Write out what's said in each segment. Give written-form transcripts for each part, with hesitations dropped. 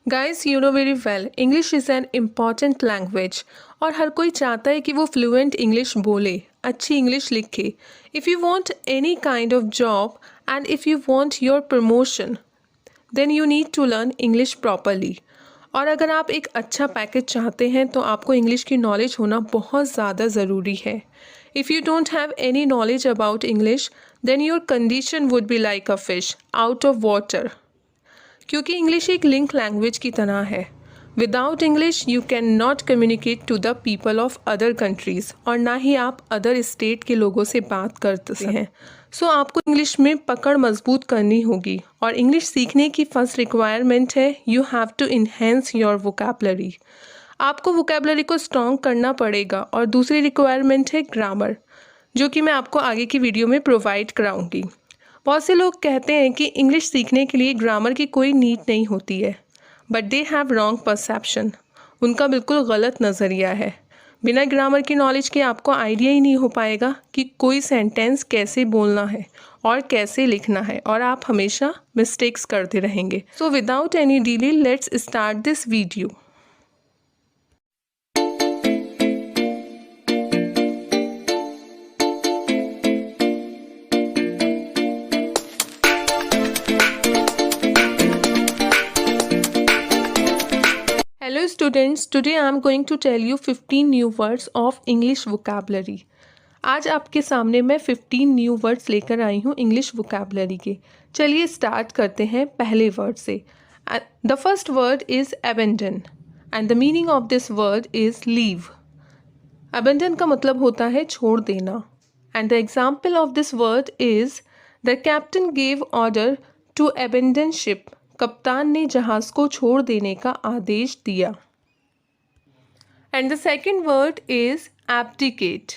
Guys you know very well English is an important language और हर कोई चाहता है कि वो फ्लुएंट इंग्लिश बोले, अच्छी इंग्लिश लिखे. If you want any kind of job and if you want your promotion then you need to learn English properly. और अगर आप एक अच्छा पैकेज चाहते हैं तो आपको इंग्लिश की नॉलेज होना बहुत ज़्यादा ज़रूरी है. If you don't have any knowledge about English then your condition would be like a fish out of water. क्योंकि इंग्लिश एक लिंक लैंग्वेज की तरह है. Without English you can not communicate to the people of other countries और ना ही आप other state के लोगों से बात करते हैं. सो आपको इंग्लिश में पकड़ मजबूत करनी होगी और इंग्लिश सीखने की फर्स्ट रिक्वायरमेंट है you have to enhance your vocabulary. आपको वोकैबुलरी को स्ट्रॉन्ग करना पड़ेगा और दूसरी रिक्वायरमेंट है ग्रामर, जो कि मैं आपको आगे की वीडियो में प्रोवाइड कराऊंगी. बहुत से लोग कहते हैं कि इंग्लिश सीखने के लिए ग्रामर की कोई नीड नहीं होती है, but they have wrong perception. उनका बिल्कुल गलत नज़रिया है. बिना ग्रामर की नॉलेज के आपको आइडिया ही नहीं हो पाएगा कि कोई सेंटेंस कैसे बोलना है और कैसे लिखना है और आप हमेशा मिस्टेक्स करते रहेंगे. So without any delay let's start this video. Hello students, today I am going to tell you 15 new words of English vocabulary. आज आपके सामने मैं 15 न्यू वर्ड्स लेकर आई हूँ इंग्लिश वोकैबुलरी के. चलिए स्टार्ट करते हैं पहले वर्ड से. The first word is abandon and the meaning of this word is leave. Abandon का मतलब होता है छोड़ देना. And the example of this word is the captain gave order to abandon ship. कप्तान ने जहाज़ को छोड़ देने का आदेश दिया. And the second word is abdicate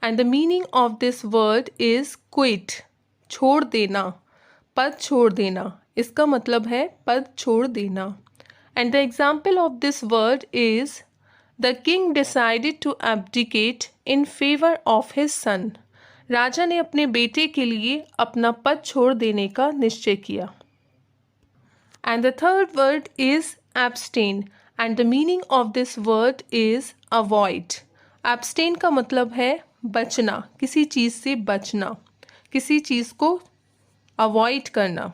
and the meaning of this word is quit. छोड़ देना, पद छोड़ देना. इसका मतलब है पद छोड़ देना. And the example of this word is the king decided to abdicate in favour of his son. राजा ने अपने बेटे के लिए अपना पद छोड़ देने का निश्चय किया. And the third word is abstain and the meaning of this word is avoid. Abstain का मतलब है बचना, किसी चीज़ से बचना, किसी चीज़ को avoid करना.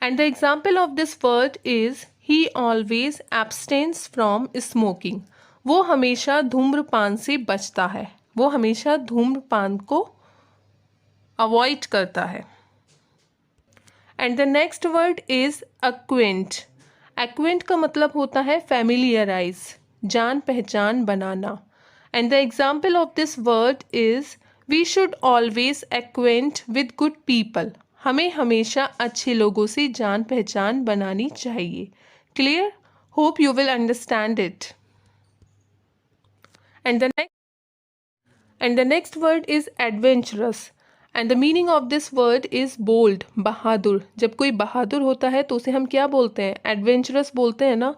And the example of this word is he always abstains from smoking. वो हमेशा धूम्रपान से बचता है, वो हमेशा धूम्रपान को avoid करता है. And the next word is acquaint. acquaint का मतलब होता है familiarize, जान पहचान बनाना. And the example of this word is we should always acquaint with good people. हमें हमेशा अच्छे लोगों से जान पहचान बनानी चाहिए. Clear? Hope you will understand it. And the next word is adventurous and the meaning of this word is bold, बहादुर. जब कोई बहादुर होता है तो उसे हम क्या बोलते हैं? एडवेंचरस बोलते हैं ना.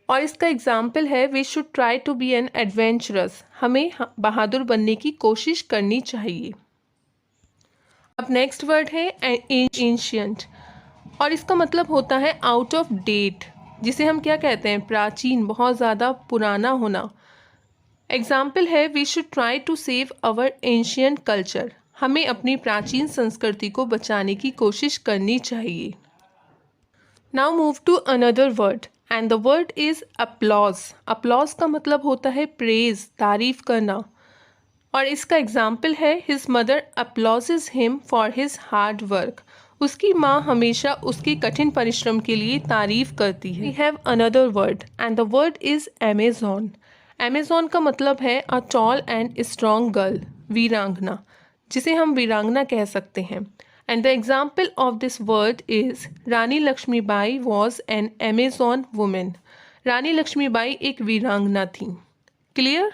और इसका एग्जाम्पल है we should try to be an adventurous. हमें बहादुर बनने की कोशिश करनी चाहिए. अब नेक्स्ट वर्ड है एंशियंट और इसका मतलब होता है आउट ऑफ डेट, जिसे हम क्या कहते हैं? प्राचीन, बहुत ज़्यादा पुराना होना. एग्जाम्पल है we should try to save our ancient culture. हमें अपनी प्राचीन संस्कृति को बचाने की कोशिश करनी चाहिए. Now move to another word and the word is applause. Applause का मतलब होता है प्रेज, तारीफ करना. और इसका एग्जाम्पल है his mother apologises him for his hard work. उसकी माँ हमेशा उसके कठिन परिश्रम के लिए तारीफ करती है. We have another word and the word is Amazon. Amazon का मतलब है a tall and strong girl, वीरांगना, जिसे हम वीरांगना कह सकते हैं. And the example of this word is Rani Lakshmibai was an Amazon women. Rani Lakshmibai एक वीरांगना थी. Clear?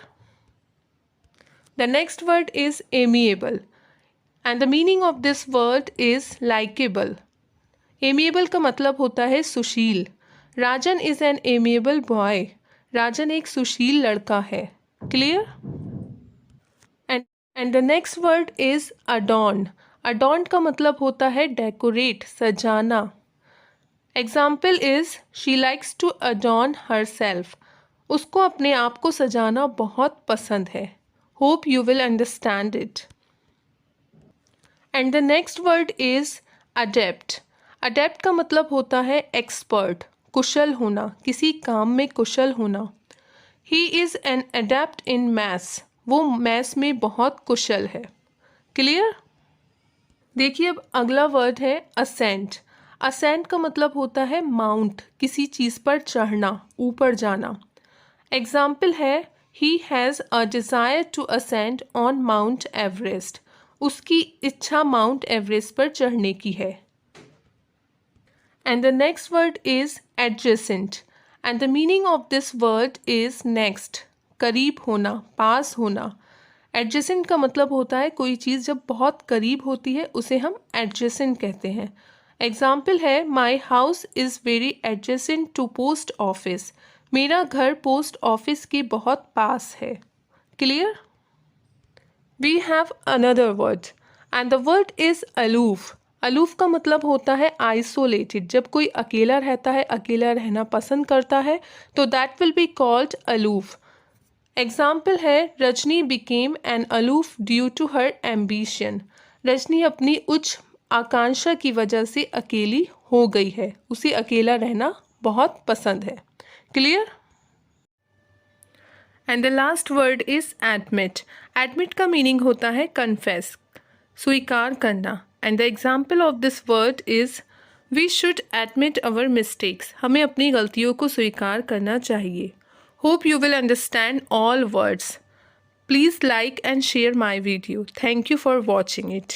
The next word is amiable and the meaning of this word is likeable. Amiable का मतलब होता है सुशील. Rajan is N amiable boy. Rajan एक सुशील लड़का है. Clear? And the next word is adorn. Adorn का मतलब होता है डेकोरेट, सजाना. Example is she likes to adorn her self. उसको अपने आप को सजाना बहुत पसंद है। Hope you will understand it. And the next word is adept. Adept का मतलब होता है एक्सपर्ट, कुशल होना, किसी काम में कुशल होना। He is an adapt in maths. वो मैथ्स में बहुत कुशल है। क्लियर? देखिए अब अगला वर्ड है असेंट। असेंट का मतलब होता है माउंट, किसी चीज़ पर चढ़ना, ऊपर जाना। एग्जाम्पल है he has a desire to ascent on Mount Everest. उसकी इच्छा माउंट एवरेस्ट पर चढ़ने की है। And the next word is adjacent and the meaning of this word is next, करीब होना, पास होना। एडजेसेंट का मतलब होता है कोई चीज़ जब बहुत करीब होती है उसे हम एडजेसेंट कहते हैं। एग्जाम्पल है my house is very adjacent to post office. मेरा घर पोस्ट ऑफिस के बहुत पास है। Clear? We have another word and the word is aloof. Aloof का मतलब होता है आइसोलेटेड। जब कोई अकेला रहता है, अकेला रहना पसंद करता है, तो that will be called aloof. Example है Rajni became an aloof due to her ambition. रजनी अपनी उच्च आकांक्षा की वजह से अकेली हो गई है। उसे अकेला रहना बहुत पसंद है। Clear? And the last word is admit. Admit का मीनिंग होता है कन्फेस, स्वीकार करना। And the example of this word is we should admit our mistakes. हमें अपनी गलतियों को स्वीकार करना चाहिए। Hope you will understand all words. Please like and share my video. Thank you for watching it.